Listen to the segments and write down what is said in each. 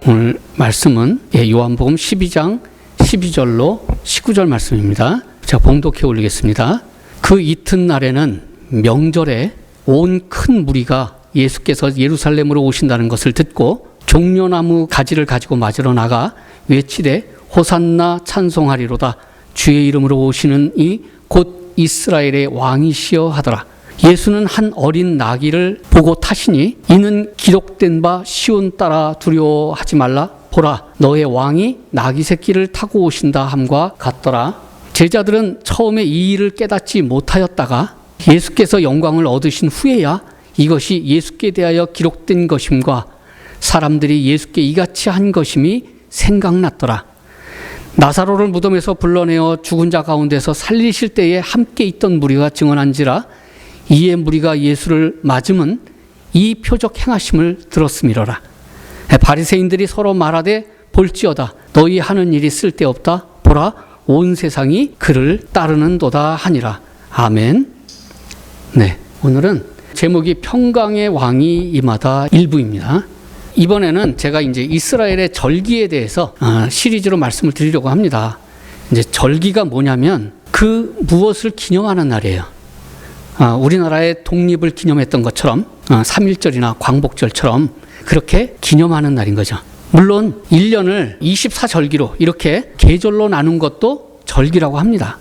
오늘 말씀은 요한복음 12장 12절로 19절 말씀입니다. 제가 봉독해 올리겠습니다. 그 이튿날에는 명절에 온 큰 무리가 예수께서 예루살렘으로 오신다는 것을 듣고 종려나무 가지를 가지고 맞으러 나가 외치되 호산나 찬송하리로다. 주의 이름으로 오시는 이 곧 이스라엘의 왕이시여 하더라. 예수는 한 어린 나귀를 보고 타시니 이는 기록된 바 시온 따라 두려워하지 말라. 보라, 너의 왕이 나귀 새끼를 타고 오신다 함과 같더라. 제자들은 처음에 이 일을 깨닫지 못하였다가 예수께서 영광을 얻으신 후에야 이것이 예수께 대하여 기록된 것임과 사람들이 예수께 이같이 한 것임이 생각났더라. 나사로를 무덤에서 불러내어 죽은 자 가운데서 살리실 때에 함께 있던 무리가 증언한지라. 이에 무리가 예수를 맞음은 이 표적 행하심을 들었음이로라. 바리새인들이 서로 말하되 볼지어다. 너희 하는 일이 쓸데없다. 보라, 온 세상이 그를 따르는도다 하니라. 아멘. 네, 오늘은 제목이 평강의 왕이 임하다 일부입니다. 이번에는 제가 이제 이스라엘의 절기에 대해서 시리즈로 말씀을 드리려고 합니다. 이제 절기가 뭐냐면 그 무엇을 기념하는 날이에요. 우리나라의 독립을 기념했던 것처럼 3.1절이나 광복절처럼 그렇게 기념하는 날인 거죠. 물론 1년을 24절기로 이렇게 계절로 나눈 것도 절기라고 합니다.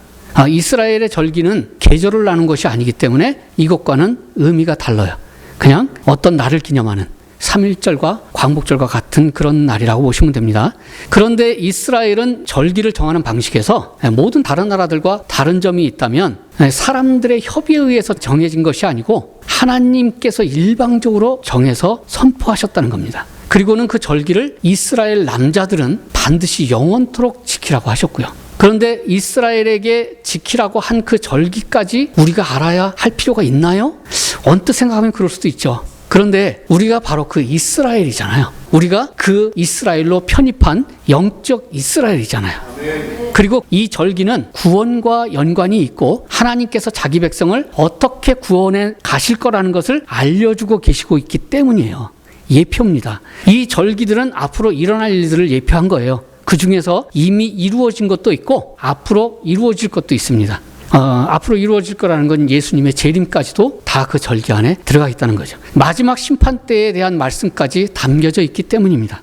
이스라엘의 절기는 계절을 나눈 것이 아니기 때문에 이것과는 의미가 달라요. 그냥 어떤 날을 기념하는 3.1절과 광복절과 같은 그런 날이라고 보시면 됩니다. 그런데 이스라엘은 절기를 정하는 방식에서 모든 다른 나라들과 다른 점이 있다면 사람들의 협의에 의해서 정해진 것이 아니고 하나님께서 일방적으로 정해서 선포하셨다는 겁니다. 그리고는 그 절기를 이스라엘 남자들은 반드시 영원토록 지키라고 하셨고요. 그런데 이스라엘에게 지키라고 한 그 절기까지 우리가 알아야 할 필요가 있나요? 언뜻 생각하면 그럴 수도 있죠. 그런데 우리가 바로 그 이스라엘이잖아요. 우리가 그 이스라엘로 편입한 영적 이스라엘이잖아요. 그리고 이 절기는 구원과 연관이 있고 하나님께서 자기 백성을 어떻게 구원해 가실 거라는 것을 알려주고 계시고 있기 때문이에요. 예표입니다. 이 절기들은 앞으로 일어날 일들을 예표한 거예요. 그 중에서 이미 이루어진 것도 있고 앞으로 이루어질 것도 있습니다. 앞으로 이루어질 거라는 건 예수님의 재림까지도 다 그 절기 안에 들어가 있다는 거죠. 마지막 심판 때에 대한 말씀까지 담겨져 있기 때문입니다.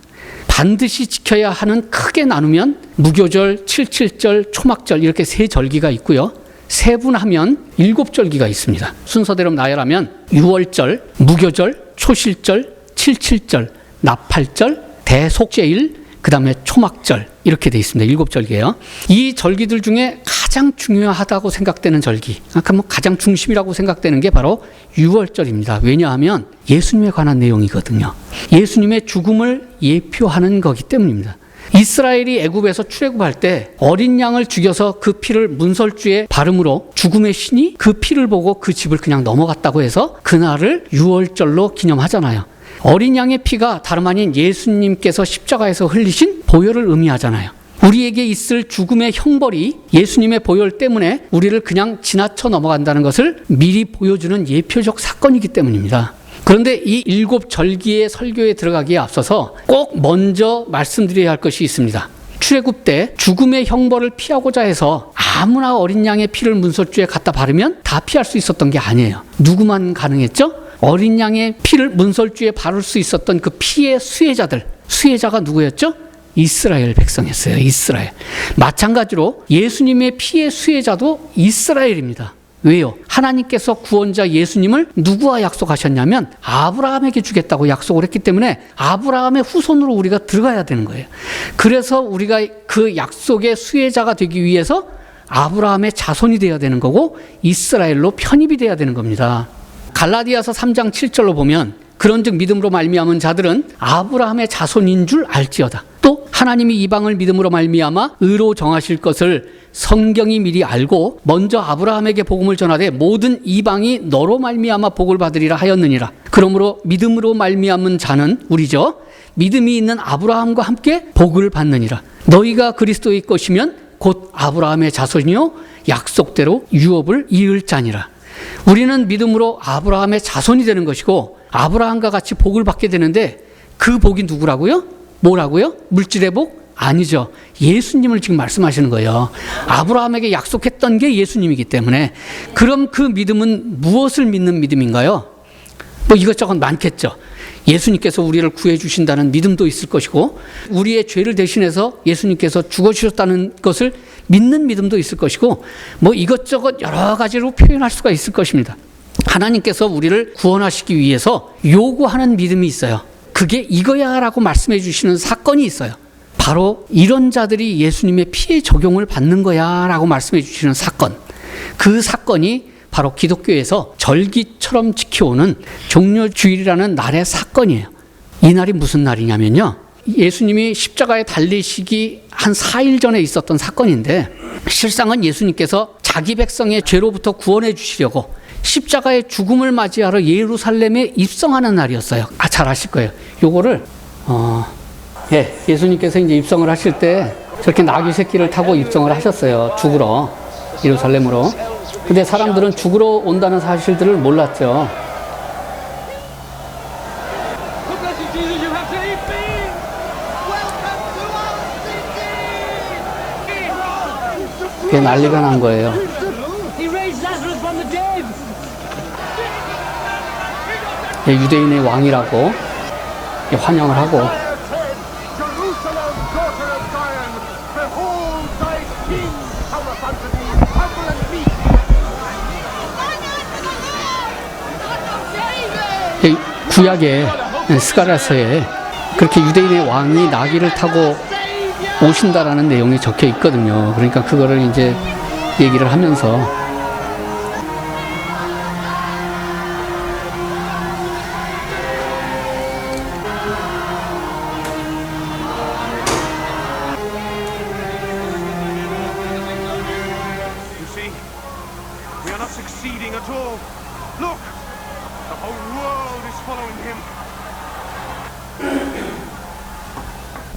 반드시 지켜야 하는 크게 나누면 무교절, 77절, 초막절 이렇게 세 절기가 있고요. 세분하면 7절기가 있습니다. 순서대로 나열하면 유월절, 무교절, 초실절, 77절, 나팔절, 대속죄일, 그 다음에 초막절 이렇게 돼 있습니다. 7절기예요. 이 절기들 중에 가장 중요하다고 생각되는 절기, 가장 중심이라고 생각되는 게 바로 유월절입니다. 왜냐하면 예수님에 관한 내용이거든요. 예수님의 죽음을 예표하는 거기 때문입니다. 이스라엘이 애굽에서 출애굽할 때 어린 양을 죽여서 그 피를 문설주에 바름으로 죽음의 신이 그 피를 보고 그 집을 그냥 넘어갔다고 해서 그날을 유월절로 기념하잖아요. 어린 양의 피가 다름 아닌 예수님께서 십자가에서 흘리신 보혈을 의미하잖아요. 우리에게 있을 죽음의 형벌이 예수님의 보혈 때문에 우리를 그냥 지나쳐 넘어간다는 것을 미리 보여주는 예표적 사건이기 때문입니다. 그런데 이 7절기의 설교에 들어가기에 앞서서 꼭 먼저 말씀드려야 할 것이 있습니다. 출애굽 때 죽음의 형벌을 피하고자 해서 아무나 어린 양의 피를 문설주에 갖다 바르면 다 피할 수 있었던 게 아니에요. 누구만 가능했죠? 어린 양의 피를 문설주에 바를 수 있었던 그 피의 수혜자들, 수혜자가 누구였죠? 이스라엘 백성이었어요. 이스라엘. 마찬가지로 예수님의 피의 수혜자도 이스라엘입니다. 왜요? 하나님께서 구원자 예수님을 누구와 약속하셨냐면 아브라함에게 주겠다고 약속을 했기 때문에 아브라함의 후손으로 우리가 들어가야 되는 거예요. 그래서 우리가 그 약속의 수혜자가 되기 위해서 아브라함의 자손이 되어야 되는 거고 이스라엘로 편입이 되어야 되는 겁니다. 갈라디아서 3장 7절로 보면 그런즉 믿음으로 말미암은 자들은 아브라함의 자손인 줄 알지어다. 또 하나님이 이방을 믿음으로 말미암아 의로 정하실 것을 성경이 미리 알고 먼저 아브라함에게 복음을 전하되 모든 이방이 너로 말미암아 복을 받으리라 하였느니라. 그러므로 믿음으로 말미암은 자는 우리죠. 믿음이 있는 아브라함과 함께 복을 받느니라. 너희가 그리스도의 것이면 곧 아브라함의 자손이요 약속대로 유업을 이을 자니라. 우리는 믿음으로 아브라함의 자손이 되는 것이고 아브라함과 같이 복을 받게 되는데 그 복이 누구라고요? 뭐라고요? 물질의 복? 아니죠. 예수님을 지금 말씀하시는 거예요. 아브라함에게 약속했던 게 예수님이기 때문에. 그럼 그 믿음은 무엇을 믿는 믿음인가요? 뭐 이것저것 많겠죠. 예수님께서 우리를 구해 주신다는 믿음도 있을 것이고, 우리의 죄를 대신해서 예수님께서 죽어주셨다는 것을 믿는 믿음도 있을 것이고, 뭐 이것저것 여러 가지로 표현할 수가 있을 것입니다. 하나님께서 우리를 구원하시기 위해서 요구하는 믿음이 있어요. 그게 이거야 라고 말씀해 주시는 사건이 있어요. 바로 이런 자들이 예수님의 피의 적용을 받는 거야 라고 말씀해 주시는 사건. 그 사건이 바로 기독교에서 절기처럼 지켜오는 종려주일이라는 날의 사건이에요. 이 날이 무슨 날이냐면요, 예수님이 십자가에 달리시기 한 4일 전에 있었던 사건인데, 실상은 예수님께서 자기 백성의 죄로부터 구원해 주시려고 십자가의 죽음을 맞이하러 예루살렘에 입성하는 날이었어요. 잘 아실 거예요. 요거를 예수님께서 이제 입성을 하실 때 저렇게 나귀 새끼를 타고 입성을 하셨어요. 죽으러, 예루살렘으로. 근데 사람들은 죽으러 온다는 사실들을 몰랐죠. 그게 난리가 난 거예요. 유대인의 왕이라고 환영을 하고, 구약의 스가랴서에 그렇게 유대인의 왕이 나귀를 타고 오신다라는 내용이 적혀 있거든요. 그러니까 그거를 이제 얘기를 하면서,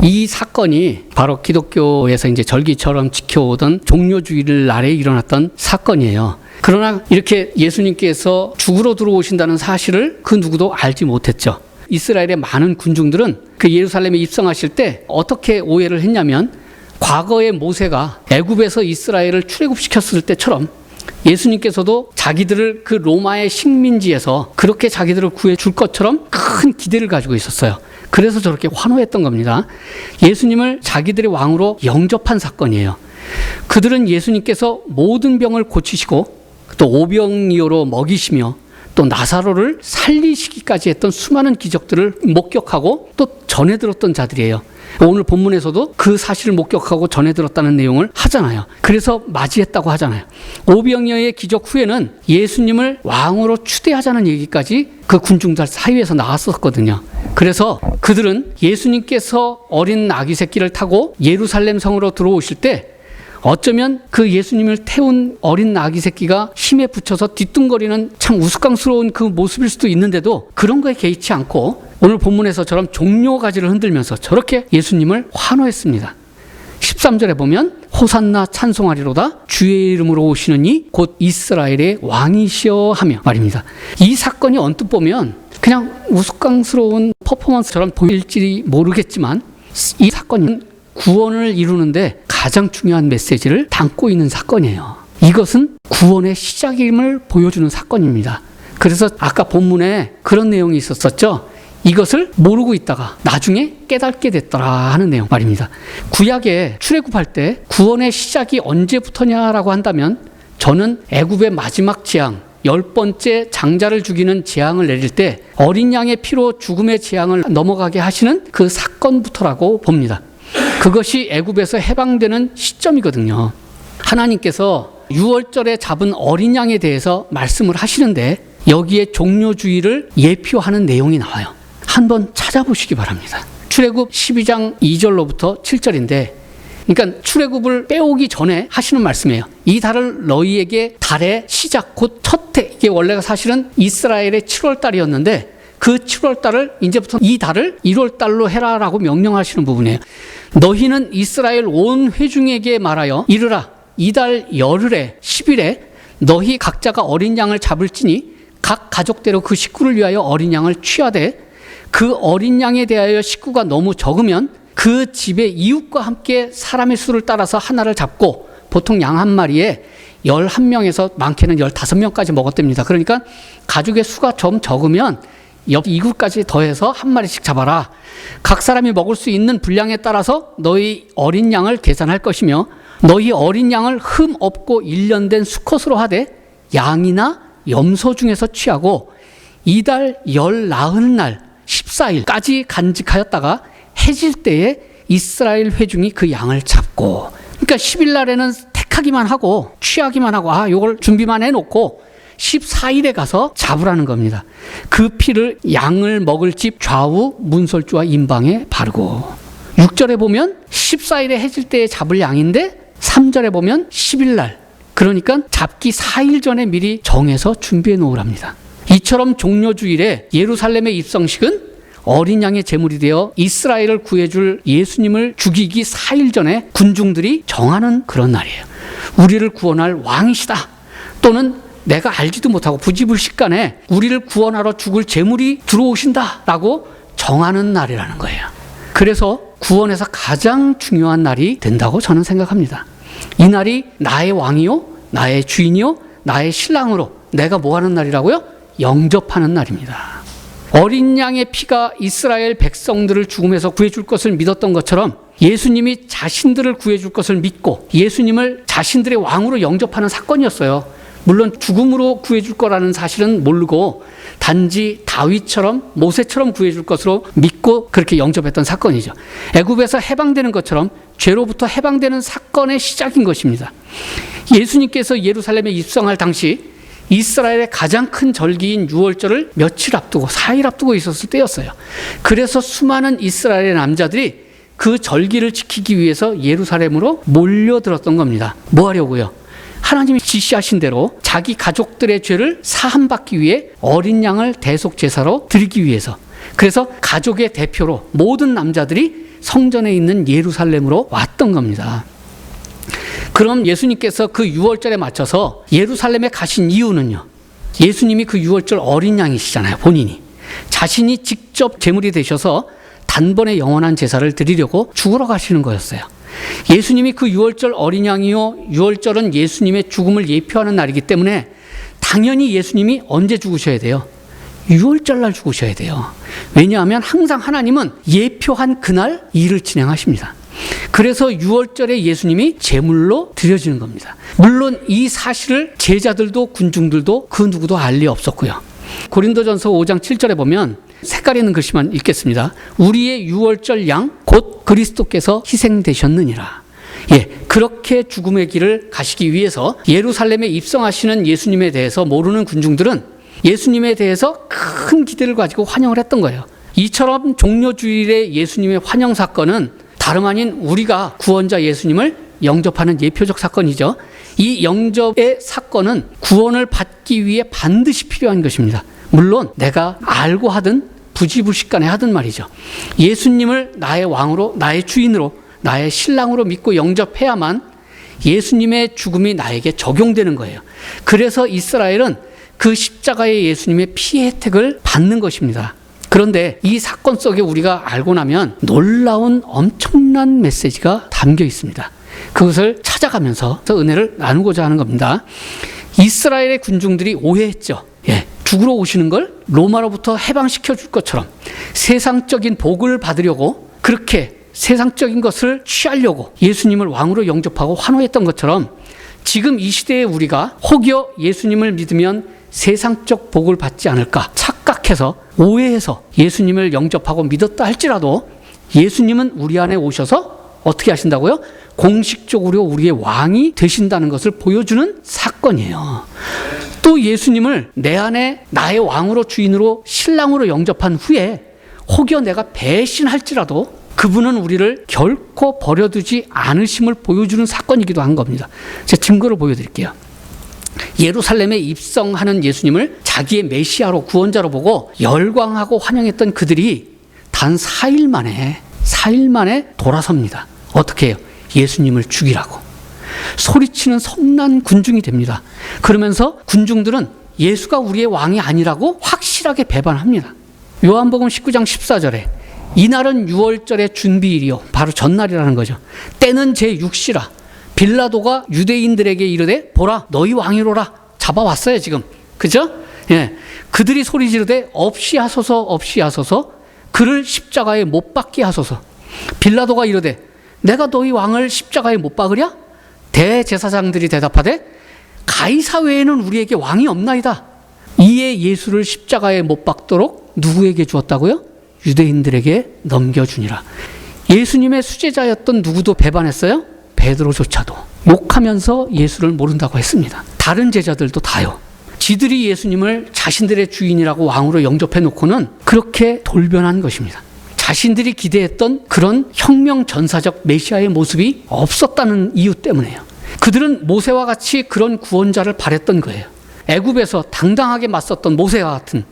이 사건이 바로 기독교에서 이제 절기처럼 지켜오던 종려주일 날에 일어났던 사건이에요. 그러나 이렇게 예수님께서 죽으러 들어오신다는 사실을 그 누구도 알지 못했죠. 이스라엘의 많은 군중들은 그 예루살렘에 입성하실 때 어떻게 오해를 했냐면, 과거에 모세가 애굽에서 이스라엘을 출애굽시켰을 때처럼 예수님께서도 자기들을 그 로마의 식민지에서 그렇게 자기들을 구해 줄 것처럼 큰 기대를 가지고 있었어요. 그래서 저렇게 환호했던 겁니다. 예수님을 자기들의 왕으로 영접한 사건이에요. 그들은 예수님께서 모든 병을 고치시고 또 오병이어로 먹이시며 또 나사로를 살리시기까지 했던 수많은 기적들을 목격하고 또 전해 들었던 자들이에요. 오늘 본문에서도 그 사실을 목격하고 전해 들었다는 내용을 하잖아요. 그래서 맞이했다고 하잖아요. 오병이어의 기적 후에는 예수님을 왕으로 추대하자는 얘기까지 그 군중들 사이에서 나왔었거든요. 그래서 그들은 예수님께서 어린 아기 새끼를 타고 예루살렘 성으로 들어오실 때 어쩌면 그 예수님을 태운 어린 아기 새끼가 힘에 붙여서 뒤뚱거리는 참 우스꽝스러운 그 모습일 수도 있는데도 그런 거에 개의치 않고 오늘 본문에서처럼 종려가지를 흔들면서 저렇게 예수님을 환호했습니다. 13절에 보면 호산나 찬송하리로다 주의 이름으로 오시는 이 곧 이스라엘의 왕이시여 하며 말입니다. 이 사건이 언뜻 보면 그냥 우스꽝스러운 퍼포먼스처럼 보일지 모르겠지만 이 사건은 구원을 이루는데 가장 중요한 메시지를 담고 있는 사건이에요. 이것은 구원의 시작임을 보여주는 사건입니다. 그래서 아까 본문에 그런 내용이 있었었죠. 이것을 모르고 있다가 나중에 깨닫게 됐더라 하는 내용 말입니다. 구약에 출애굽할 때 구원의 시작이 언제부터냐라고 한다면 저는 애굽의 마지막 재앙 10번째 장자를 죽이는 재앙을 내릴 때 어린 양의 피로 죽음의 재앙을 넘어가게 하시는 그 사건부터라고 봅니다. 그것이 애굽에서 해방되는 시점이거든요. 하나님께서 유월절에 잡은 어린 양에 대해서 말씀을 하시는데 여기에 종려주의를 예표하는 내용이 나와요. 한번 찾아보시기 바랍니다. 출애굽 12장 2절로부터 7절인데 그러니까 출애굽을 빼오기 전에 하시는 말씀이에요. 이 달을 너희에게 달의 시작 곧 첫 해, 이게 원래가 사실은 이스라엘의 7월 달이었는데 그 7월 달을 이제부터 이 달을 1월 달로 해라라고 명령하시는 부분이에요. 너희는 이스라엘 온 회중에게 말하여 이르라 이 달 열흘에 10일에 너희 각자가 어린 양을 잡을지니 각 가족대로 그 식구를 위하여 어린 양을 취하되 그 어린 양에 대하여 식구가 너무 적으면 그 집의 이웃과 함께 사람의 수를 따라서 하나를 잡고 보통 양 한 마리에 11명에서 많게는 15명까지 먹었답니다. 그러니까 가족의 수가 좀 적으면 옆 이웃까지 더해서 한 마리씩 잡아라. 각 사람이 먹을 수 있는 분량에 따라서 너희 어린 양을 계산할 것이며 너희 어린 양을 흠 없고 일련된 수컷으로 하되 양이나 염소 중에서 취하고 이달 열 나흔 날 14일까지 간직하였다가 해질 때에 이스라엘 회중이 그 양을 잡고, 그러니까 10일 날에는 택하기만 하고 취하기만 하고 요걸 준비만 해놓고 14일에 가서 잡으라는 겁니다. 그 피를 양을 먹을 집 좌우 문설주와 임방에 바르고, 6절에 보면 14일에 해질 때에 잡을 양인데 3절에 보면 10일 날, 그러니까 잡기 4일 전에 미리 정해서 준비해 놓으랍니다. 이처럼 종려주일에 예루살렘의 입성식은 어린 양의 제물이 되어 이스라엘을 구해줄 예수님을 죽이기 4일 전에 군중들이 정하는 그런 날이에요. 우리를 구원할 왕이시다, 또는 내가 알지도 못하고 부지불식간에 우리를 구원하러 죽을 제물이 들어오신다라고 정하는 날이라는 거예요. 그래서 구원에서 가장 중요한 날이 된다고 저는 생각합니다. 이 날이 나의 왕이요, 나의 주인이요, 나의 신랑으로 내가 뭐 하는 날이라고요? 영접하는 날입니다. 어린 양의 피가 이스라엘 백성들을 죽음에서 구해줄 것을 믿었던 것처럼 예수님이 자신들을 구해줄 것을 믿고 예수님을 자신들의 왕으로 영접하는 사건이었어요. 물론 죽음으로 구해줄 거라는 사실은 모르고 단지 다윗처럼 모세처럼 구해줄 것으로 믿고 그렇게 영접했던 사건이죠. 애굽에서 해방되는 것처럼 죄로부터 해방되는 사건의 시작인 것입니다. 예수님께서 예루살렘에 입성할 당시 이스라엘의 가장 큰 절기인 유월절을 며칠 앞두고 4일 앞두고 있었을 때였어요. 그래서 수많은 이스라엘의 남자들이 그 절기를 지키기 위해서 예루살렘으로 몰려들었던 겁니다. 뭐 하려고요? 하나님이 지시하신 대로 자기 가족들의 죄를 사함받기 위해 어린 양을 대속제사로 드리기 위해서, 그래서 가족의 대표로 모든 남자들이 성전에 있는 예루살렘으로 왔던 겁니다. 그럼 예수님께서 그 유월절에 맞춰서 예루살렘에 가신 이유는요, 예수님이 그 유월절 어린 양이시잖아요. 본인이 자신이 직접 제물이 되셔서 단번에 영원한 제사를 드리려고 죽으러 가시는 거였어요. 예수님이 그 유월절 어린 양이요, 유월절은 예수님의 죽음을 예표하는 날이기 때문에 당연히 예수님이 언제 죽으셔야 돼요? 유월절 날 죽으셔야 돼요. 왜냐하면 항상 하나님은 예표한 그날 일을 진행하십니다. 그래서 유월절에 예수님이 제물로 드려지는 겁니다. 물론 이 사실을 제자들도 군중들도 그 누구도 알 리 없었고요. 고린도전서 5장 7절에 보면 색깔 있는 글씨만 읽겠습니다. 우리의 유월절 양 곧 그리스도께서 희생되셨느니라. 그렇게 죽음의 길을 가시기 위해서 예루살렘에 입성하시는 예수님에 대해서 모르는 군중들은 예수님에 대해서 큰 기대를 가지고 환영을 했던 거예요. 이처럼 종려주일의 예수님의 환영 사건은 다름 아닌 우리가 구원자 예수님을 영접하는 예표적 사건이죠. 이 영접의 사건은 구원을 받기 위해 반드시 필요한 것입니다. 물론 내가 알고 하든 부지불식간에 하든 말이죠. 예수님을 나의 왕으로, 나의 주인으로, 나의 신랑으로 믿고 영접해야만 예수님의 죽음이 나에게 적용되는 거예요. 그래서 이스라엘은 그 십자가의 예수님의 피의 혜택을 받는 것입니다. 그런데 이 사건 속에 우리가 알고 나면 놀라운 엄청난 메시지가 담겨 있습니다. 그것을 찾아가면서 은혜를 나누고자 하는 겁니다. 이스라엘의 군중들이 오해했죠. 죽으러 오시는 걸 로마로부터 해방시켜 줄 것처럼 세상적인 복을 받으려고, 그렇게 세상적인 것을 취하려고 예수님을 왕으로 영접하고 환호했던 것처럼 지금 이 시대에 우리가 혹여 예수님을 믿으면 세상적 복을 받지 않을까 착각해서 오해해서 예수님을 영접하고 믿었다 할지라도 예수님은 우리 안에 오셔서 어떻게 하신다고요? 공식적으로 우리의 왕이 되신다는 것을 보여주는 사건이에요. 또 예수님을 내 안에 나의 왕으로, 주인으로, 신랑으로 영접한 후에 혹여 내가 배신할지라도 그분은 우리를 결코 버려두지 않으심을 보여주는 사건이기도 한 겁니다. 제가 증거를 보여드릴게요. 예루살렘에 입성하는 예수님을 자기의 메시아로, 구원자로 보고 열광하고 환영했던 그들이 단 4일 만에 돌아섭니다. 어떻게 해요? 예수님을 죽이라고. 소리치는 성난 군중이 됩니다. 그러면서 군중들은 예수가 우리의 왕이 아니라고 확실하게 배반합니다. 요한복음 19장 14절에 이날은 유월절의 준비일이요, 바로 전날이라는 거죠. 때는 제6시라 빌라도가 유대인들에게 이르되 보라 너희 왕이로라. 잡아왔어요 지금, 그죠? 예, 그들이 소리 지르되 없이 하소서 없이 하소서, 그를 십자가에 못 박게 하소서. 빌라도가 이르되 내가 너희 왕을 십자가에 못 박으랴? 대제사장들이 대답하되 가이사 외에는 우리에게 왕이 없나이다. 이에 예수를 십자가에 못 박도록 누구에게 주었다고요? 유대인들에게 넘겨주니라. 예수님의 수제자였던 누구도 배반했어요? 베드로조차도. 욕하면서 예수를 모른다고 했습니다. 다른 제자들도 다요. 지들이 예수님을 자신들의 주인이라고 왕으로 영접해 놓고는 그렇게 돌변한 것입니다. 자신들이 기대했던 그런 혁명 전사적 메시아의 모습이 없었다는 이유 때문에요. 그들은 모세와 같이 그런 구원자를 바랬던 거예요. 애굽에서 당당하게 맞섰던 모세와 같은,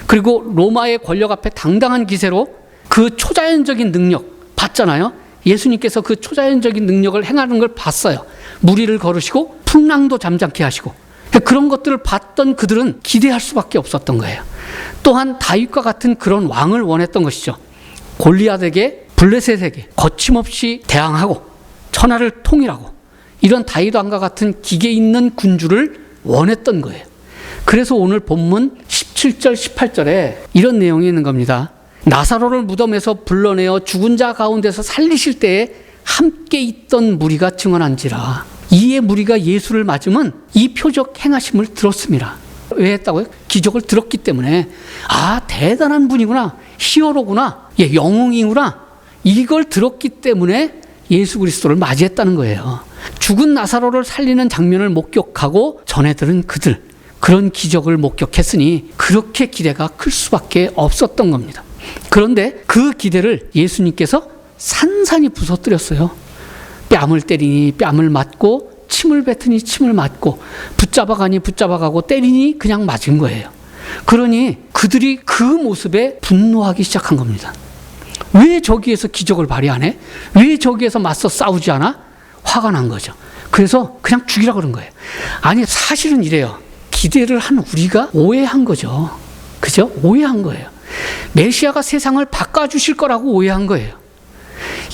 그리고 로마의 권력 앞에 당당한 기세로 그 초자연적인 능력 봤잖아요. 예수님께서 그 초자연적인 능력을 행하는 걸 봤어요. 무리를 걸으시고 풍랑도 잠잠케 하시고, 그런 것들을 봤던 그들은 기대할 수밖에 없었던 거예요. 또한 다윗과 같은 그런 왕을 원했던 것이죠. 골리앗에게, 블레셋에게 거침없이 대항하고 천하를 통일하고, 이런 다윗 왕과 같은 기계 있는 군주를 원했던 거예요. 그래서 오늘 본문 17절 18절에 이런 내용이 있는 겁니다. 나사로를 무덤에서 불러내어 죽은 자 가운데서 살리실 때에 함께 있던 무리가 증언한지라. 이에 무리가 예수를 맞으면 이 표적 행하심을 들었습니다. 왜 했다고요? 기적을 들었기 때문에, 아 대단한 분이구나, 히어로구나, 영웅이구나, 이걸 들었기 때문에 예수 그리스도를 맞이했다는 거예요. 죽은 나사로를 살리는 장면을 목격하고 전해 들은 그들, 그런 기적을 목격했으니 그렇게 기대가 클 수밖에 없었던 겁니다. 그런데 그 기대를 예수님께서 산산이 부서뜨렸어요. 뺨을 때리니 뺨을 맞고, 침을 뱉으니 침을 맞고, 붙잡아가니 붙잡아가고, 때리니 그냥 맞은 거예요. 그러니 그들이 그 모습에 분노하기 시작한 겁니다. 왜 저기에서 기적을 발휘 안 해? 왜 저기에서 맞서 싸우지 않아? 화가 난 거죠. 그래서 그냥 죽이라 그런 거예요. 아니 사실은 이래요. 기대를 한 우리가 오해한 거죠. 그죠? 오해한 거예요. 메시아가 세상을 바꿔주실 거라고 오해한 거예요.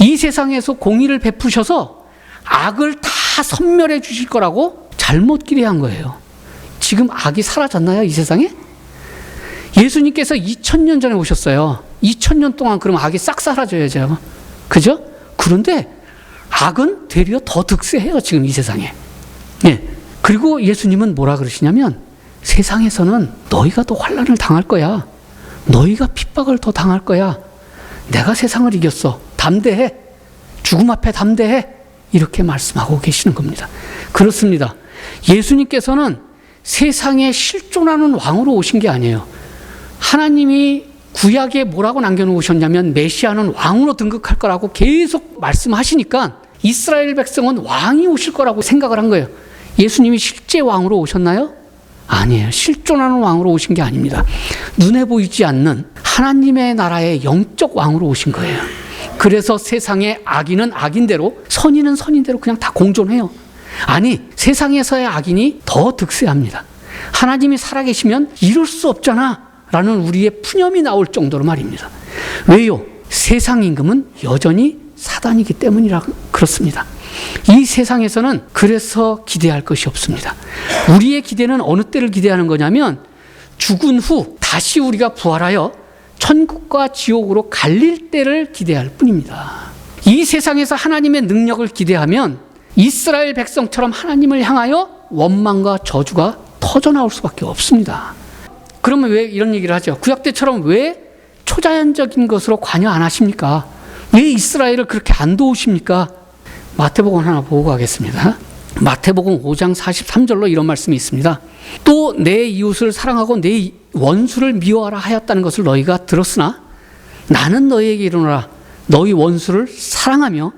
이 세상에서 공의를 베푸셔서 악을 다 섬멸해 주실 거라고 잘못 기대한 거예요. 지금 악이 사라졌나요, 이 세상에? 예수님께서 2000년 전에 오셨어요. 2000년 동안 그럼 악이 싹 사라져야죠. 그죠? 그런데 악은 되려 더 득세해요, 지금 이 세상에. 예. 그리고 예수님은 뭐라 그러시냐면, 세상에서는 너희가 더 환난을 당할 거야. 너희가 핍박을 더 당할 거야. 내가 세상을 이겼어. 담대해. 죽음 앞에 담대해. 이렇게 말씀하고 계시는 겁니다. 그렇습니다. 예수님께서는 세상에 실존하는 왕으로 오신 게 아니에요. 하나님이 구약에 뭐라고 남겨놓으셨냐면 메시아는 왕으로 등극할 거라고 계속 말씀하시니까 이스라엘 백성은 왕이 오실 거라고 생각을 한 거예요. 예수님이 실제 왕으로 오셨나요? 아니에요. 실존하는 왕으로 오신 게 아닙니다. 눈에 보이지 않는 하나님의 나라의 영적 왕으로 오신 거예요. 그래서 세상의 악인은 악인대로, 선인은 선인대로 그냥 다 공존해요. 아니, 세상에서의 악인이 더 득세합니다. 하나님이 살아계시면 이럴 수 없잖아 라는 우리의 푸념이 나올 정도로 말입니다. 왜요? 세상 임금은 여전히 사단이기 때문이라 그렇습니다. 이 세상에서는 그래서 기대할 것이 없습니다. 우리의 기대는 어느 때를 기대하는 거냐면, 죽은 후 다시 우리가 부활하여 천국과 지옥으로 갈릴 때를 기대할 뿐입니다. 이 세상에서 하나님의 능력을 기대하면 이스라엘 백성처럼 하나님을 향하여 원망과 저주가 터져나올 수밖에 없습니다. 그러면 왜 이런 얘기를 하죠? 구약 때처럼 왜 초자연적인 것으로 관여 안 하십니까? 왜 이스라엘을 그렇게 안 도우십니까? 마태복음 하나 보고 가겠습니다. 마태복음 5장 43절로 이런 말씀이 있습니다. 또 내 이웃을 사랑하고 내 원수를 미워하라 하였다는 것을 너희가 들었으나 나는 너희에게 이르노라. 너희 원수를 사랑하며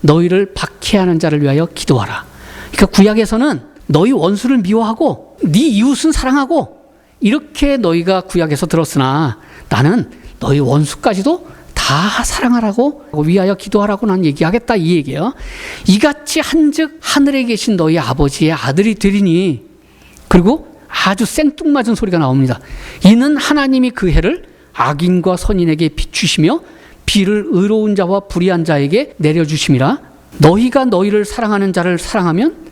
너희를 박해하는 자를 위하여 기도하라. 그러니까 구약에서는 너희 원수를 미워하고 네 이웃은 사랑하고 이렇게 너희가 구약에서 들었으나 나는 너희 원수까지도 다 사랑하라고 위하여 기도하라고 난 얘기하겠다, 이 얘기예요. 이같이 한즉 하늘에 계신 너희 아버지의 아들이 되리니, 그리고 아주 생뚱맞은 소리가 나옵니다. 이는 하나님이 그 해를 악인과 선인에게 비추시며 비를 의로운 자와 불의한 자에게 내려주심이라. 너희가 너희를 사랑하는 자를 사랑하면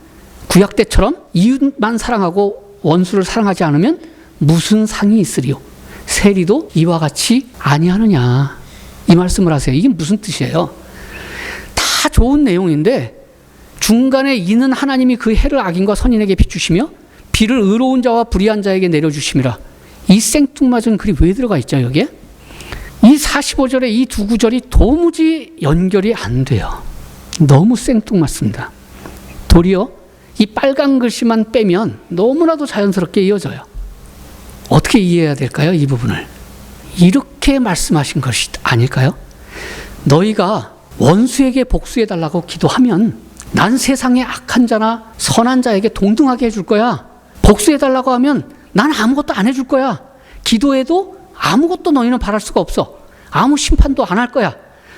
구약 때처럼 이웃만 사랑하고 원수를 사랑하지 않으면 무슨 상이 있으리요? 세리도 이와 같이 아니하느냐. 이 말씀을 하세요. 이게 무슨 뜻이에요? 다 좋은 내용인데 중간에 이는 하나님이 그 해를 악인과 선인에게 비추시며 비를 의로운 자와 불의한 자에게 내려주심이라. 이 생뚱맞은 글이 왜 들어가 있죠, 여기에? 이 45절에 이 두 구절이 도무지 연결이 안 돼요. 너무 생뚱맞습니다. 도리어 이 빨간 글씨만 빼면 너무나도 자연스럽게 이어져요. 어떻게 이해해야 될까요, 이 부분을? 이렇게 말씀하신 것이 아닐까요? 너희가 원수에게 복수해달라고 기도하면 난 세상의 악한 자나 선한 자에게 동등하게 해줄 거야. 복수해달라고 하면 난 아무것도 안 해줄 거야. 기도해도 아무것도 너희는 바랄 수가 없어. 아무 심판도 안 할 거야.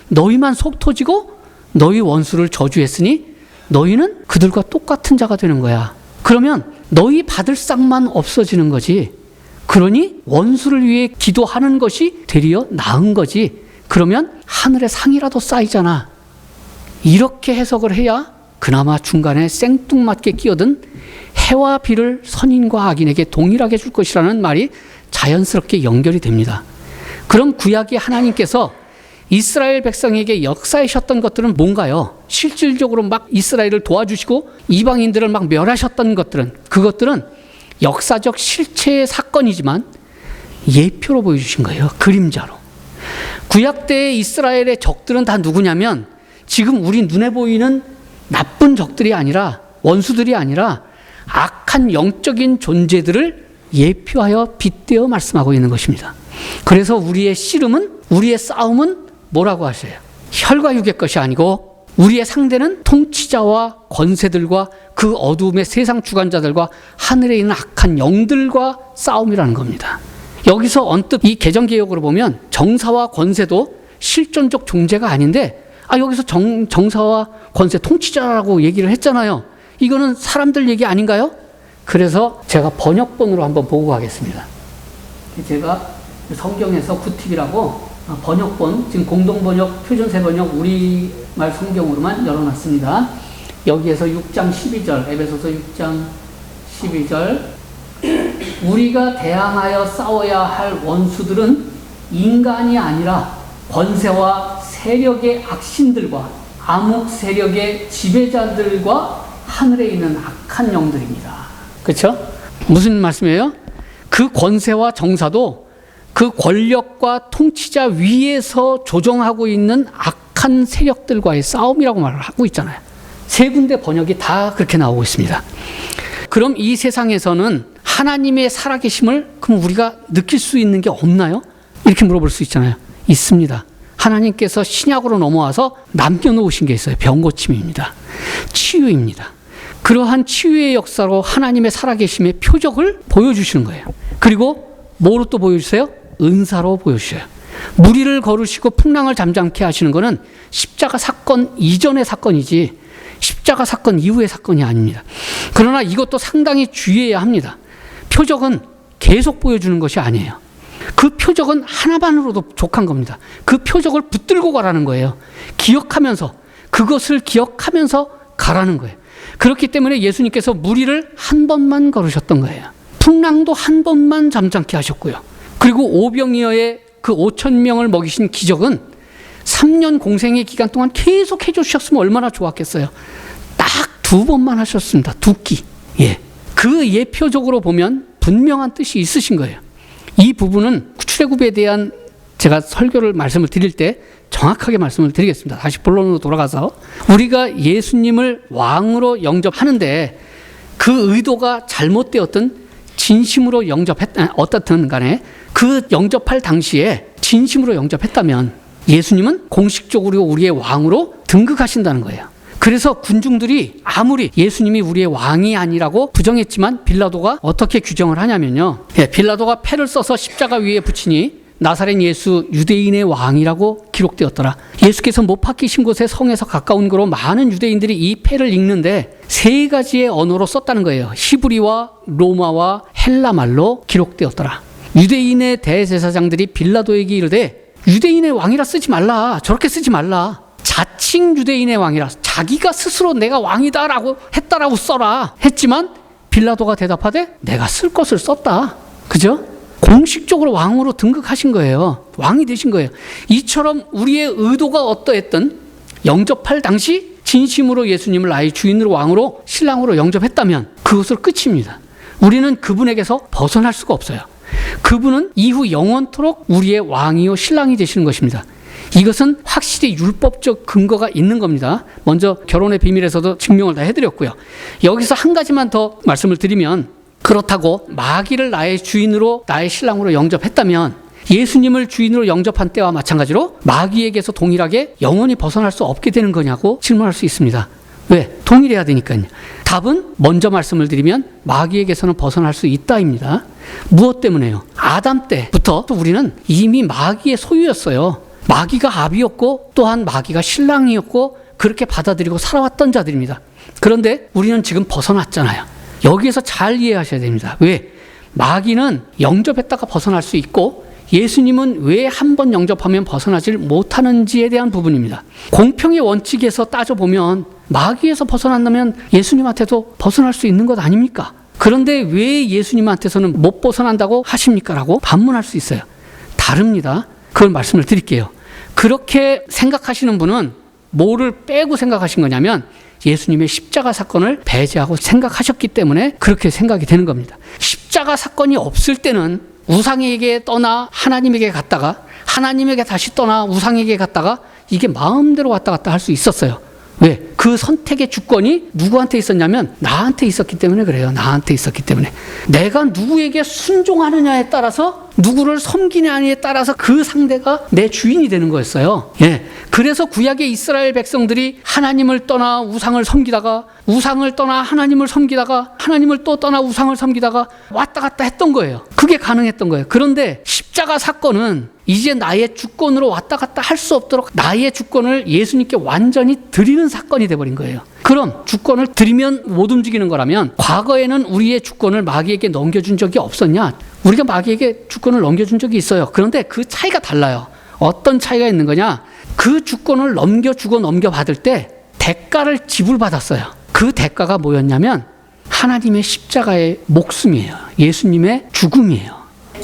너희만 속 터지고 너희 원수를 저주했으니 너희는 그들과 똑같은 자가 되는 거야. 그러면 너희 받을 싹만 없어지는 거지. 그러니 원수를 위해 기도하는 것이 되려 나은 거지. 그러면 하늘의 상이라도 쌓이잖아. 이렇게 해석을 해야 그나마 중간에 생뚱맞게 끼어든 해와 비를 선인과 악인에게 동일하게 줄 것이라는 말이 자연스럽게 연결이 됩니다. 그럼 구약의 하나님께서 이스라엘 백성에게 역사하셨던 것들은 뭔가요? 실질적으로 막 이스라엘을 도와주시고 이방인들을 막 멸하셨던 것들은, 그것들은 역사적 실체의 사건이지만 예표로 보여주신 거예요. 그림자로. 구약 때의 이스라엘의 적들은 다 누구냐면 지금 우리 눈에 보이는 나쁜 적들이 아니라, 원수들이 아니라 악한 영적인 존재들을 예표하여 빗대어 말씀하고 있는 것입니다. 그래서 우리의 씨름은, 우리의 싸움은 뭐라고 하세요? 혈과 육의 것이 아니고 우리의 상대는 통치자와 권세들과 그 어두움의 세상 주관자들과 하늘에 있는 악한 영들과 싸움이라는 겁니다. 여기서 언뜻 이 개정개혁으로 보면 정사와 권세도 실존적 존재가 아닌데, 여기서 정사와 권세 통치자라고 얘기를 했잖아요. 이거는 사람들 얘기 아닌가요? 그래서 제가 번역본으로 한번 보고 가겠습니다. 제가 성경에서 굿팁이라고 번역본, 지금 공동번역, 표준세번역, 우리말 성경으로만 열어놨습니다. 여기에서 6장 12절, 에베소서 6장 12절, 우리가 대항하여 싸워야 할 원수들은 인간이 아니라 권세와 세력의 악신들과 암흑 세력의 지배자들과 하늘에 있는 악한 영들입니다. 그렇죠? 무슨 말씀이에요? 그 권세와 정사도 그 권력과 통치자 위에서 조정하고 있는 악한 세력들과의 싸움이라고 말을 하고 있잖아요. 세 군데 번역이 다 그렇게 나오고 있습니다. 그럼 이 세상에서는 하나님의 살아계심을 그럼 우리가 느낄 수 있는 게 없나요? 이렇게 물어볼 수 있잖아요. 있습니다. 하나님께서 신약으로 넘어와서 남겨놓으신 게 있어요. 병고침입니다. 치유입니다. 그러한 치유의 역사로 하나님의 살아계심의 표적을 보여주시는 거예요. 그리고 뭐로 또 보여주세요? 은사로 보여주셔요. 무리를 거르시고 풍랑을 잠잠케 하시는 것은 십자가 사건 이전의 사건이지 십자가 사건 이후의 사건이 아닙니다. 그러나 이것도 상당히 주의해야 합니다. 표적은 계속 보여주는 것이 아니에요. 그 표적은 하나만으로도 족한 겁니다. 그 표적을 붙들고 가라는 거예요. 기억하면서, 그것을 기억하면서 가라는 거예요. 그렇기 때문에 예수님께서 무리를 한 번만 걸으셨던 거예요. 풍랑도 한 번만 잠잠케 하셨고요. 그리고 오병이어의 그 5,000명을 먹이신 기적은 3년 공생의 기간 동안 계속 해주셨으면 얼마나 좋았겠어요. 딱 2번만 하셨습니다. 2끼. 예. 그 예표적으로 보면 분명한 뜻이 있으신 거예요. 이 부분은 출애굽에 대한 제가 설교를 말씀을 드릴 때 정확하게 말씀을 드리겠습니다. 다시 본론으로 돌아가서 우리가 예수님을 왕으로 영접하는데 그 의도가 잘못되었든 진심으로 어떻든 간에 그 영접할 당시에 진심으로 영접했다면 예수님은 공식적으로 우리의 왕으로 등극하신다는 거예요. 그래서 군중들이 아무리 예수님이 우리의 왕이 아니라고 부정했지만 빌라도가 어떻게 규정을 하냐면요. 빌라도가 패를 써서 십자가 위에 붙이니 나사렛 예수 유대인의 왕이라고 기록되었더라. 예수께서 못 박히신 곳에 성에서 가까운 거로 많은 유대인들이 이 패를 읽는데 3가지의 언어로 썼다는 거예요. 히브리와 로마와 헬라말로 기록되었더라. 유대인의 대제사장들이 빌라도에게 이르되 유대인의 왕이라 쓰지 말라. 저렇게 쓰지 말라. 자칭 유대인의 왕이라 자기가 스스로 내가 왕이다라고 했다라고 써라 했지만 빌라도가 대답하되 내가 쓸 것을 썼다. 그죠? 공식적으로 왕으로 등극하신 거예요. 왕이 되신 거예요. 이처럼 우리의 의도가 어떠했든 영접할 당시 진심으로 예수님을 나의 주인으로 왕으로 신랑으로 영접했다면 그것으로 끝입니다. 우리는 그분에게서 벗어날 수가 없어요. 그분은 이후 영원토록 우리의 왕이요 신랑이 되시는 것입니다. 이것은 확실히 율법적 근거가 있는 겁니다. 먼저 결혼의 비밀에서도 증명을 다 해드렸고요. 여기서 한 가지만 더 말씀을 드리면 그렇다고 마귀를 나의 주인으로 나의 신랑으로 영접했다면 예수님을 주인으로 영접한 때와 마찬가지로 마귀에게서 동일하게 영원히 벗어날 수 없게 되는 거냐고 질문할 수 있습니다. 왜? 동일해야 되니까요. 답은 먼저 말씀을 드리면 마귀에게서는 벗어날 수 있다입니다. 무엇 때문에요? 아담 때부터 우리는 이미 마귀의 소유였어요. 마귀가 아비였고 또한 마귀가 신랑이었고 그렇게 받아들이고 살아왔던 자들입니다. 그런데 우리는 지금 벗어났잖아요. 여기에서 잘 이해하셔야 됩니다. 왜? 마귀는 영접했다가 벗어날 수 있고 예수님은 왜 한 번 영접하면 벗어나질 못하는지에 대한 부분입니다. 공평의 원칙에서 따져보면 마귀에서 벗어난다면 예수님한테도 벗어날 수 있는 것 아닙니까? 그런데 왜 예수님한테서는 못 벗어난다고 하십니까? 라고 반문할 수 있어요. 다릅니다. 그걸 말씀을 드릴게요. 그렇게 생각하시는 분은 뭐를 빼고 생각하신 거냐면 예수님의 십자가 사건을 배제하고 생각하셨기 때문에 그렇게 생각이 되는 겁니다. 십자가 사건이 없을 때는 우상에게 떠나 하나님에게 갔다가 하나님에게 다시 떠나 우상에게 갔다가 이게 마음대로 왔다 갔다 할 수 있었어요. 왜? 그 선택의 주권이 누구한테 있었냐면 나한테 있었기 때문에 그래요. 나한테 있었기 때문에. 내가 누구에게 순종하느냐에 따라서 누구를 섬기느냐에 따라서 그 상대가 내 주인이 되는 거였어요. 예. 그래서 구약의 이스라엘 백성들이 하나님을 떠나 우상을 섬기다가 우상을 떠나 하나님을 섬기다가 하나님을 또 떠나 우상을 섬기다가 왔다 갔다 했던 거예요. 그게 가능했던 거예요. 그런데 십자가 사건은 이제 나의 주권으로 왔다 갔다 할 수 없도록 나의 주권을 예수님께 완전히 드리는 사건이 돼버린 거예요. 그럼 주권을 드리면 못 움직이는 거라면 과거에는 우리의 주권을 마귀에게 넘겨준 적이 없었냐? 우리가 마귀에게 주권을 넘겨준 적이 있어요. 그런데 그 차이가 달라요. 어떤 차이가 있는 거냐? 그 주권을 넘겨주고 넘겨받을 때 대가를 지불받았어요. 그 대가가 뭐였냐면 하나님의 십자가의 목숨이에요. 예수님의 죽음이에요.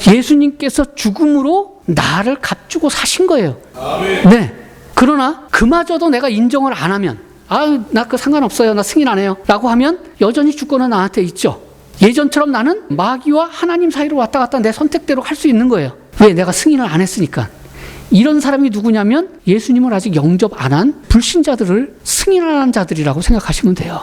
예수님께서 죽음으로 나를 값주고 사신 거예요. 아멘. 네. 그러나 그마저도 내가 인정을 안 하면 나 그 상관없어요. 나 승인 안 해요. 라고 하면 여전히 주권은 나한테 있죠. 예전처럼 나는 마귀와 하나님 사이로 왔다 갔다 내 선택대로 할 수 있는 거예요. 왜? 내가 승인을 안 했으니까. 이런 사람이 누구냐면 예수님을 아직 영접 안 한 불신자들을 승인 안 한 자들이라고 생각하시면 돼요.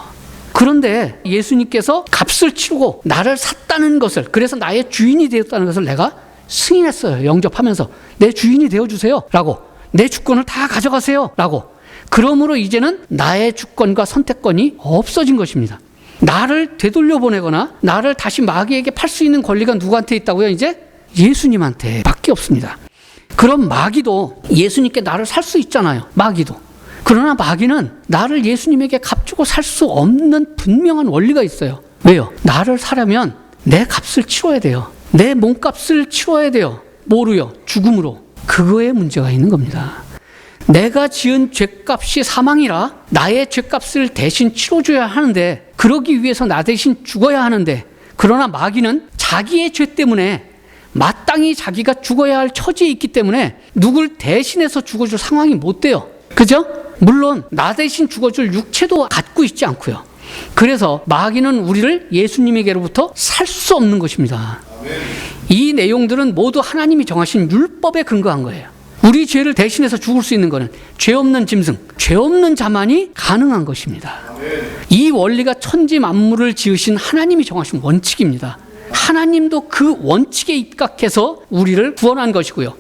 그런데 예수님께서 값을 치르고 나를 샀다는 것을, 그래서 나의 주인이 되었다는 것을 내가 승인했어요. 영접하면서 내 주인이 되어주세요 라고, 내 주권을 다 가져가세요 라고. 그러므로 이제는 나의 주권과 선택권이 없어진 것입니다. 나를 되돌려보내거나 나를 다시 마귀에게 팔 수 있는 권리가 누구한테 있다고요? 이제 예수님한테 밖에 없습니다. 그럼 마귀도 예수님께 나를 살 수 있잖아요. 마귀도. 그러나 마귀는 나를 예수님에게 값주고 살 수 없는 분명한 원리가 있어요. 왜요? 나를 사려면 내 값을 치러야 돼요. 내 몸값을 치러야 돼요. 뭐로요? 죽음으로. 그거에 문제가 있는 겁니다. 내가 지은 죄값이 사망이라 나의 죄값을 대신 치러줘야 하는데, 그러기 위해서 나 대신 죽어야 하는데, 그러나 마귀는 자기의 죄 때문에 마땅히 자기가 죽어야 할 처지에 있기 때문에 누굴 대신해서 죽어줄 상황이 못 돼요. 그죠? 물론 나 대신 죽어줄 육체도 갖고 있지 않고요. 그래서 마귀는 우리를 예수님에게로부터 살 수 없는 것입니다. 이 내용들은 모두 하나님이 정하신 율법에 근거한 거예요. 우리 죄를 대신해서 죽을 수 있는 것은 죄 없는 짐승, 죄 없는 자만이 가능한 것입니다. 이 원리가 천지 만물을 지으신 하나님이 정하신 원칙입니다. 하나님도 그 원칙에 입각해서 우리를 구원한 것이고요.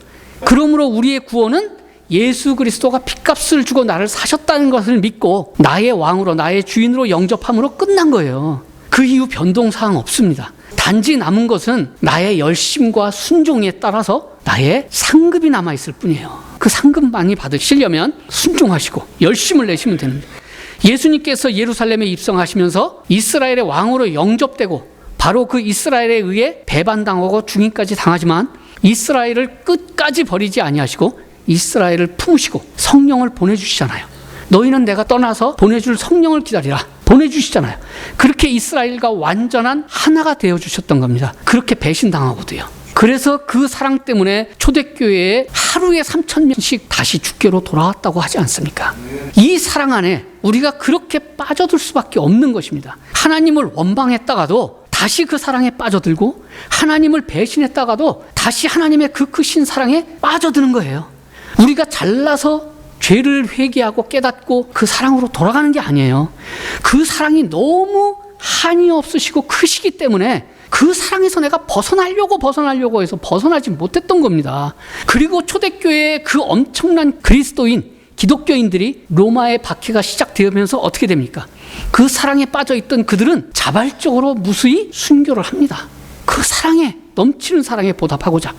그러므로 우리의 구원은 예수 그리스도가 핏값을 주고 나를 사셨다는 것을 믿고 나의 왕으로, 나의 주인으로 영접함으로 끝난 거예요. 그 이후 변동사항 없습니다. 단지 남은 것은 나의 열심과 순종에 따라서 나의 상급이 남아있을 뿐이에요. 그 상급만이 받으시려면 순종하시고 열심을 내시면 됩니다. 예수님께서 예루살렘에 입성하시면서 이스라엘의 왕으로 영접되고 바로 그 이스라엘에 의해 배반당하고 죽임까지 당하지만 이스라엘을 끝까지 버리지 아니하시고 이스라엘을 품으시고 성령을 보내주시잖아요. 너희는 내가 떠나서 보내줄 성령을 기다리라. 보내주시잖아요. 그렇게 이스라엘과 완전한 하나가 되어주셨던 겁니다. 그렇게 배신당하고도요. 그래서 그 사랑 때문에 초대교회에 하루에 3,000명씩 다시 주께로 돌아왔다고 하지 않습니까? 이 사랑 안에 우리가 그렇게 빠져들 수밖에 없는 것입니다. 하나님을 원망했다가도 다시 그 사랑에 빠져들고 하나님을 배신했다가도 다시 하나님의 그 크신 사랑에 빠져드는 거예요. 우리가 잘나서 죄를 회개하고 깨닫고 그 사랑으로 돌아가는 게 아니에요. 그 사랑이 너무 한이 없으시고 크시기 때문에 그 사랑에서 내가 벗어나려고 해서 벗어나지 못했던 겁니다. 그리고 초대교회의 그 엄청난 그리스도인, 기독교인들이 로마의 박해가 시작되면서 어떻게 됩니까? 그 사랑에 빠져있던 그들은 자발적으로 무수히 순교를 합니다. 그 사랑에, 넘치는 사랑에 보답하고자.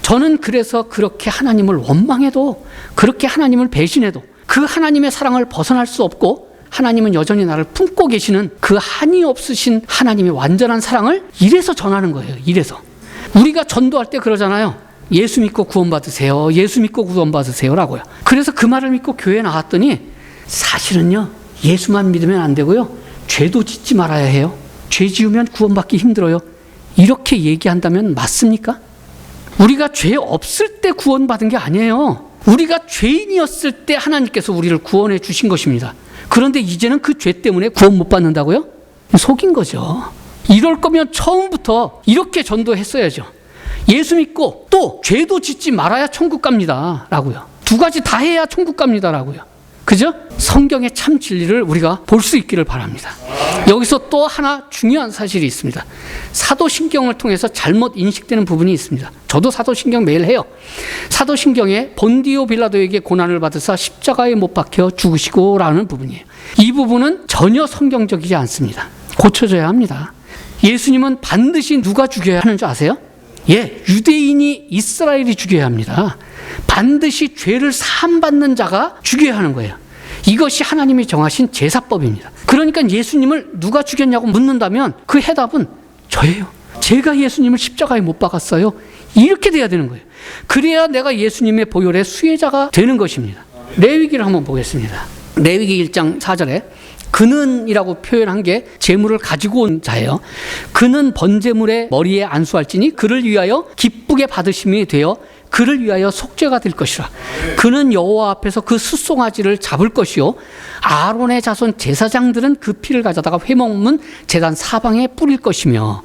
저는 그래서 그렇게 하나님을 원망해도, 그렇게 하나님을 배신해도 그 하나님의 사랑을 벗어날 수 없고, 하나님은 여전히 나를 품고 계시는 그 한이 없으신 하나님의 완전한 사랑을 이래서 전하는 거예요. 이래서. 우리가 전도할 때 그러잖아요. 예수 믿고 구원받으세요. 예수 믿고 구원받으세요. 라고요. 그래서 그 말을 믿고 교회에 나왔더니 사실은요, 예수만 믿으면 안 되고요. 죄도 짓지 말아야 해요. 죄 지으면 구원받기 힘들어요. 이렇게 얘기한다면 맞습니까? 우리가 죄 없을 때 구원받은 게 아니에요. 우리가 죄인이었을 때 하나님께서 우리를 구원해 주신 것입니다. 그런데 이제는 그 죄 때문에 구원 못 받는다고요? 속인 거죠. 이럴 거면 처음부터 이렇게 전도했어야죠. 예수 믿고 또 죄도 짓지 말아야 천국 갑니다. 라고요. 두 가지 다 해야 천국 갑니다. 라고요. 그죠? 성경의 참 진리를 우리가 볼 수 있기를 바랍니다. 여기서 또 하나 중요한 사실이 있습니다. 사도신경을 통해서 잘못 인식되는 부분이 있습니다. 저도 사도신경 매일 해요. 사도신경에 본디오 빌라도에게 고난을 받으사 십자가에 못 박혀 죽으시고 라는 부분이에요. 이 부분은 전혀 성경적이지 않습니다. 고쳐져야 합니다. 예수님은 반드시 누가 죽여야 하는 줄 아세요? 예, 유대인이 이스라엘이 죽여야 합니다. 반드시 죄를 사함받는 자가 죽여야 하는 거예요. 이것이 하나님이 정하신 제사법입니다. 그러니까 예수님을 누가 죽였냐고 묻는다면 그 해답은 저예요. 제가 예수님을 십자가에 못 박았어요. 이렇게 돼야 되는 거예요. 그래야 내가 예수님의 보혈의 수혜자가 되는 것입니다. 레위기를 한번 보겠습니다. 레위기 1장 4절에 그는이라고 표현한 게 재물을 가지고 온 자예요. 그는 번제물의 머리에 안수할지니 그를 위하여 기쁘게 받으심이 되어 그를 위하여 속죄가 될 것이라. 그는 여호와 앞에서 그 숫송아지를 잡을 것이요 아론의 자손 제사장들은 그 피를 가져다가 회먹문 제단 사방에 뿌릴 것이며.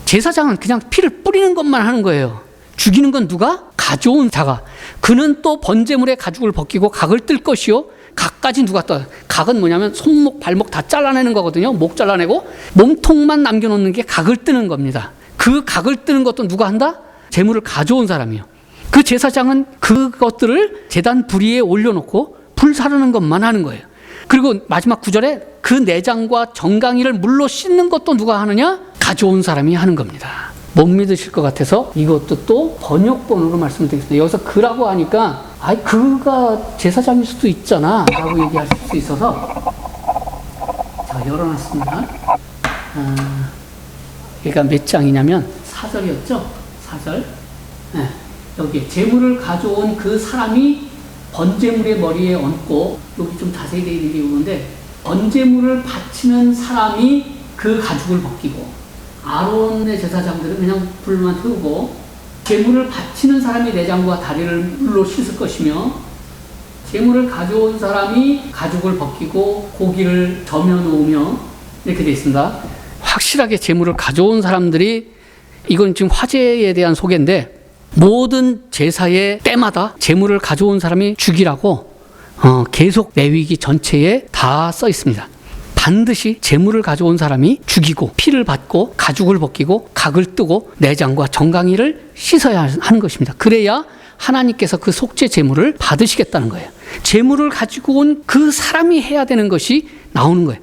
제사장은 그냥 피를 뿌리는 것만 하는 거예요. 죽이는 건 누가? 가져온 자가. 그는 또 번제물의 가죽을 벗기고 각을 뜰 것이요 각까지 누가 떠요? 각은 뭐냐면 손목, 발목 다 잘라내는 거거든요. 목 잘라내고 몸통만 남겨놓는 게 각을 뜨는 겁니다. 그 각을 뜨는 것도 누가 한다? 제물을 가져온 사람이요. 그 제사장은 그것들을 제단 부리에 올려놓고 불 사르는 것만 하는 거예요. 그리고 마지막 9절에 그 내장과 정강이를 물로 씻는 것도 누가 하느냐? 가져온 사람이 하는 겁니다. 못 믿으실 것 같아서 이것도 또 번역본으로 말씀드리겠습니다. 여기서 그라고 하니까 아이 그가 제사장일 수도 있잖아 라고 얘기하실 수 있어서 자 열어놨습니다. 얘가 몇 장이냐면 4절이었죠? 4절. 네. 여기 제물을 가져온 그 사람이 번제물의 머리에 얹고 여기 좀 자세히 되어 있는 게 오는데 번제물을 바치는 사람이 그 가죽을 벗기고 아론의 제사장들은 그냥 불만 태우고 제물을 바치는 사람이 내장과 다리를 물로 씻을 것이며 제물을 가져온 사람이 가죽을 벗기고 고기를 저며 놓으며 이렇게 되어 있습니다. 확실하게 제물을 가져온 사람들이 이건 지금 화제에 대한 소개인데 모든 제사의 때마다 제물을 가져온 사람이 죽이라고 계속 레위기 전체에 다 써 있습니다. 반드시 제물을 가져온 사람이 죽이고 피를 받고 가죽을 벗기고 각을 뜨고 내장과 정강이를 씻어야 하는 것입니다. 그래야 하나님께서 그 속죄 제물을 받으시겠다는 거예요. 제물을 가지고 온 그 사람이 해야 되는 것이 나오는 거예요.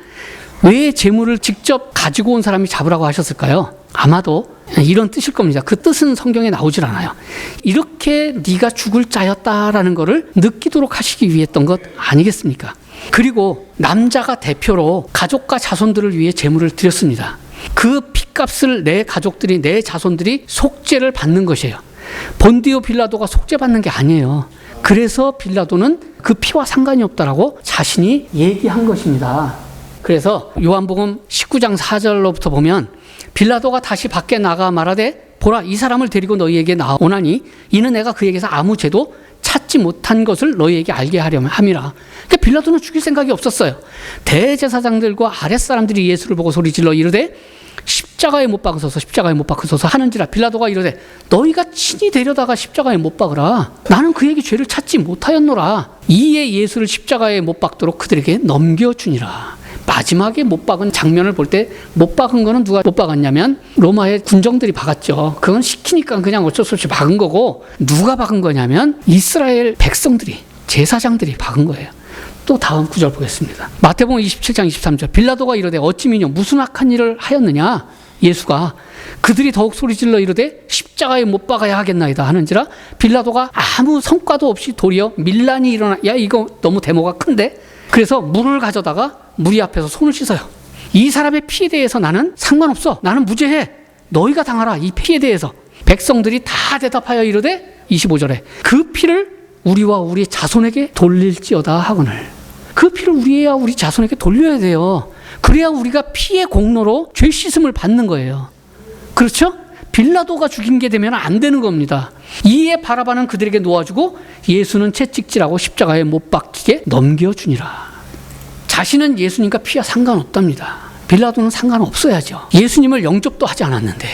왜 제물을 직접 가지고 온 사람이 잡으라고 하셨을까요? 아마도 이런 뜻일 겁니다. 그 뜻은 성경에 나오질 않아요. 이렇게 네가 죽을 자였다라는 것을 느끼도록 하시기 위했던 것 아니겠습니까? 그리고 남자가 대표로 가족과 자손들을 위해 제물을 드렸습니다. 그 피값을 내 가족들이, 내 자손들이 속죄를 받는 것이에요. 본디오 빌라도가 속죄받는 게 아니에요. 그래서 빌라도는 그 피와 상관이 없다라고 자신이 얘기한 것입니다. 그래서 요한복음 19장 4절로부터 보면 빌라도가 다시 밖에 나가 말하되 보라, 이 사람을 데리고 너희에게 나오나니 이는 내가 그에게서 아무 죄도 찾지 못한 것을 너희에게 알게 하려면 함이라. 그러니까 빌라도는 죽일 생각이 없었어요. 대제사장들과 아랫사람들이 예수를 보고 소리질러 이르되 십자가에 못 박으소서, 십자가에 못 박으소서 하는지라. 빌라도가 이르되 너희가 친히 데려다가 십자가에 못 박으라. 나는 그에게 죄를 찾지 못하였노라. 이에 예수를 십자가에 못 박도록 그들에게 넘겨주니라. 마지막에 못 박은 장면을 볼 때 못 박은 거는 누가 못 박았냐면 로마의 군정들이 박았죠. 그건 시키니까 그냥 어쩔 수 없이 박은 거고, 누가 박은 거냐면 이스라엘 백성들이, 제사장들이 박은 거예요. 또 다음 구절 보겠습니다. 마태복음 27장 23절. 빌라도가 이르되 어찌 미뇨 무슨 악한 일을 하였느냐. 예수가 그들이 더욱 소리질러 이르되 십자가에 못 박아야 하겠나이다 하는지라. 빌라도가 아무 성과도 없이 도리어 밀란이 일어나, 야 이거 너무 데모가 큰데. 그래서 물을 가져다가 무리 앞에서 손을 씻어요. 이 사람의 피에 대해서 나는 상관없어, 나는 무죄해, 너희가 당하라. 이 피에 대해서 백성들이 다 대답하여 이르되 25절에 그 피를 우리와 우리 자손에게 돌릴지어다 하거늘. 그 피를 우리와 우리 자손에게 돌려야 돼요. 그래야 우리가 피의 공로로 죄 씻음을 받는 거예요. 그렇죠? 빌라도가 죽인 게 되면 안 되는 겁니다. 이에 바라바는 그들에게 놓아주고 예수는 채찍질하고 십자가에 못 박히게 넘겨주니라. 자신은 예수님과 피와 상관없답니다. 빌라도는 상관없어야죠. 예수님을 영접도 하지 않았는데.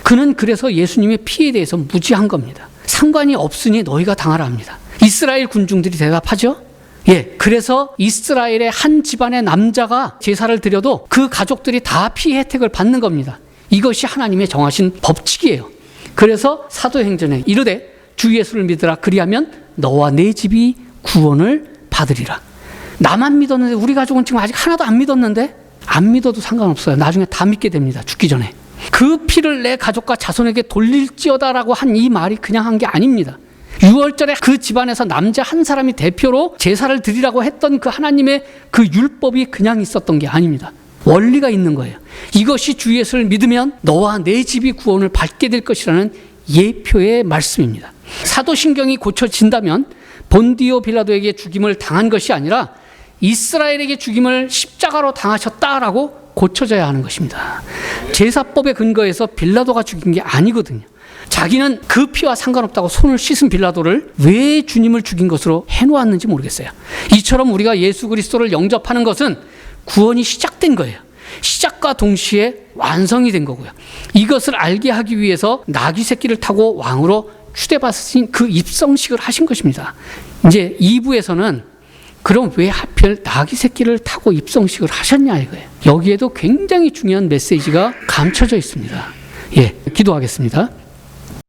그는 그래서 예수님의 피에 대해서 무지한 겁니다. 상관이 없으니 너희가 당하라 합니다. 이스라엘 군중들이 대답하죠. 예, 그래서 이스라엘의 한 집안의 남자가 제사를 드려도 그 가족들이 다 피 혜택을 받는 겁니다. 이것이 하나님의 정하신 법칙이에요. 그래서 사도행전에 이르되 주 예수를 믿으라. 그리하면 너와 내 집이 구원을 받으리라. 나만 믿었는데 우리 가족은 지금 아직 하나도 안 믿었는데, 안 믿어도 상관없어요. 나중에 다 믿게 됩니다. 죽기 전에. 그 피를 내 가족과 자손에게 돌릴지어다라고 한 이 말이 그냥 한 게 아닙니다. 6월절에 그 집안에서 남자 한 사람이 대표로 제사를 드리라고 했던 그 하나님의 그 율법이 그냥 있었던 게 아닙니다. 원리가 있는 거예요. 이것이 주 예수를 믿으면 너와 내 집이 구원을 받게 될 것이라는 예표의 말씀입니다. 사도신경이 고쳐진다면 본디오 빌라도에게 죽임을 당한 것이 아니라 이스라엘에게 죽임을 십자가로 당하셨다라고 고쳐져야 하는 것입니다. 제사법의 근거에서 빌라도가 죽인 게 아니거든요. 자기는 그 피와 상관없다고 손을 씻은 빌라도를 왜 주님을 죽인 것으로 해놓았는지 모르겠어요. 이처럼 우리가 예수 그리스도를 영접하는 것은 구원이 시작된 거예요. 시작과 동시에 완성이 된 거고요. 이것을 알게 하기 위해서 나귀 새끼를 타고 왕으로 추대받으신 그 입성식을 하신 것입니다. 이제 2부에서는 그럼 왜 하필 나귀 새끼를 타고 입성식을 하셨냐 이거예요. 여기에도 굉장히 중요한 메시지가 감춰져 있습니다. 예, 기도하겠습니다.